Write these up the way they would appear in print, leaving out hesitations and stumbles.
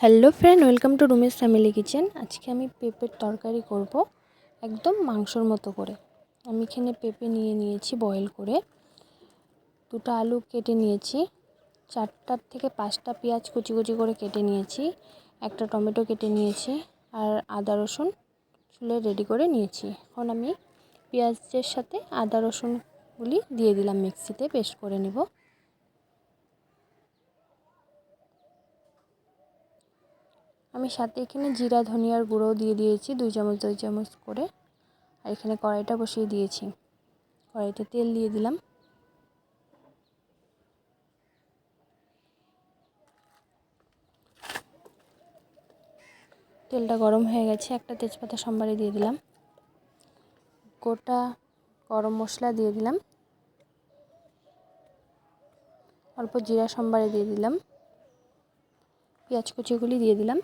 Hello friend, welcome to Rumesh family kitchen. আজকে আমি পেঁপের তরকারি করব একদম মাংসর মতো করে। আমি এখানে পেঁপে নিয়ে নিয়েছি বয়েল করে, দুটো আলু কেটে নিয়েছি, 4টা থেকে 5টা পেঁয়াজ কুচি কুচি করে কেটে নিয়েছি, একটা টমেটো কেটে নিয়েছি, আর আদা রসুন চুলে রেডি করে নিয়েছি। এখন আমি পেঁয়াজের সাথে আদা রসুনগুলি দিয়ে দিলাম, মিক্সিতে পেস্ট করে নেব। আমি সাথে এখানে জিরা ধনিয়ার গুঁড়োও দিয়ে দিয়েছি 2 চামচ করে। আর এখানে কড়াইটা বসিয়ে দিয়েছি, কড়াইতে তেল দিয়ে দিলাম। তেলটা গরম হয়ে গেছে, একটা তেজপাতা সম্বারে দিয়ে দিলাম, গোটা গরম মশলা দিয়ে দিলাম, অল্প জিরা সম্বারে দিয়ে দিলাম, পেঁয়াজ কুচিগুলি দিয়ে দিলাম।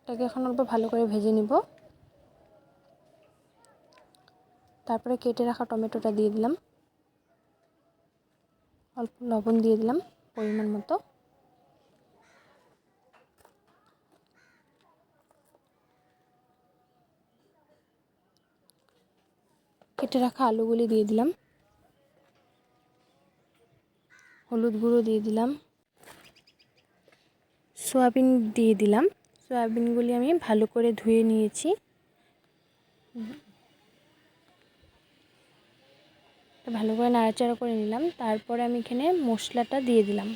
এটাকে এখন অল্প ভালো করে ভেজে নিব। তারপরে কেটে রাখা টমেটোটা দিয়ে দিলাম, অল্প লবণ দিয়ে দিলাম পরিমাণ মতো। কেটে রাখা আলুগুলি দিয়ে দিলাম, হলুদ গুঁড়ো দিয়ে দিলাম, সয়াবিন দিয়ে দিলাম। সয়াবিনগুলি আমি ভালো করে ধুয়ে নিয়েছি, ভালো করে নাড়াচাড়া করে নিলাম। তারপরে আমি এখানে মশলাটা দিয়ে দিলাম,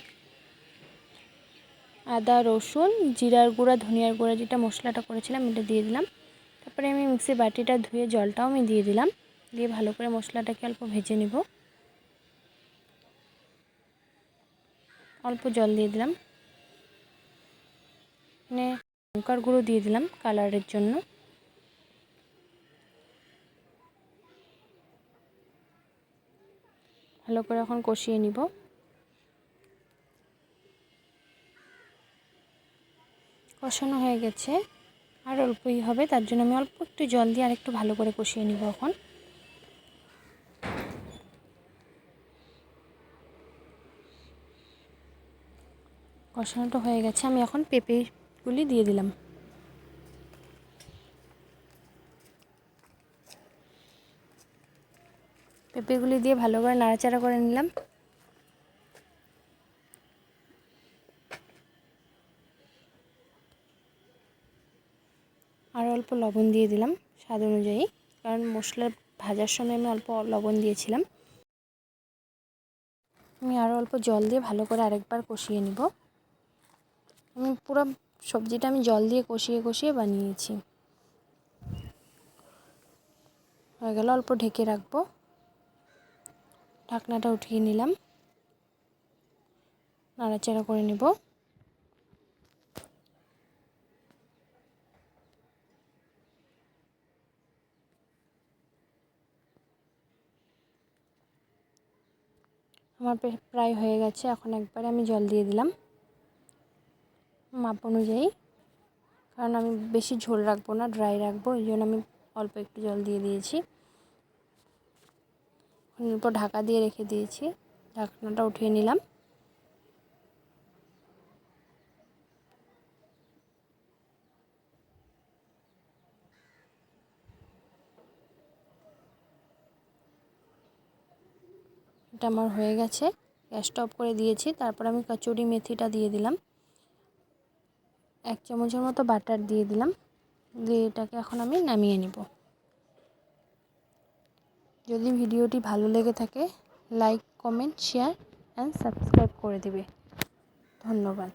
আদা রসুন জিরার গুঁড়া ধনিয়ার গুঁড়া যেটা মশলাটা করেছিলাম এটা দিয়ে দিলাম। তারপরে আমি মিক্সির বাটিটা ধুয়ে জলটাও আমি দিয়ে দিলাম, দিয়ে ভালো করে মশলাটাকে অল্প ভেজে নিব। অল্প জল দিয়ে দিলাম, মানে লঙ্কার গুঁড়ো দিয়ে দিলাম কালারের জন্য। ভালো করে এখন কষিয়ে নিব। কষানো হয়ে গেছে, আর অল্পই হবে, তার জন্য আমি অল্প একটু জল দিয়ে আরেকটু ভালো করে কষিয়ে নিব। এখন কষানোটা হয়ে গেছে, আমি এখন পেঁপেগুলি দিয়ে দিলাম। পেঁপেগুলি দিয়ে ভালো করে নাড়াচাড়া করে নিলাম। আর অল্প লবণ দিয়ে দিলাম স্বাদ অনুযায়ী, কারণ মশলা ভাজার সময় আমি অল্প লবণ দিয়েছিলাম। আমি আরও অল্প জল দিয়ে ভালো করে আরেকবার কষিয়ে নিব। আমি পুরো সবজিটা আমি জল দিয়ে কষিয়ে কষিয়ে বানিয়েছি। হয়ে গেল, অল্প ঢেকে রাখবো। ঢাকনাটা উঠিয়ে নিলাম, নাড়াচাড়া করে নেব। আমার প্রায় হয়ে গেছে, এখন একবারে আমি জল দিয়ে দিলাম মাপ অনুযায়ী, কারণ আমি বেশি ঝোল রাখবো না, ড্রাই রাখবো, এই জন্য আমি অল্প একটু জল দিয়ে দিয়েছি। অল্প ঢাকা দিয়ে রেখে দিয়েছি, ঢাকনাটা উঠিয়ে নিলাম। এটা আমার হয়ে গেছে, গ্যাসটা অফ করে দিয়েছি। তারপর আমি কচুরি মেথিটা দিয়ে দিলাম, 1 চামচের মতো বাটার দিয়ে দিলাম, দিয়ে এটাকে এখন আমি নামিয়ে নিব। যদি ভিডিওটি ভালো লেগে থাকে like comment share and subscribe করে দিবে। ধন্যবাদ।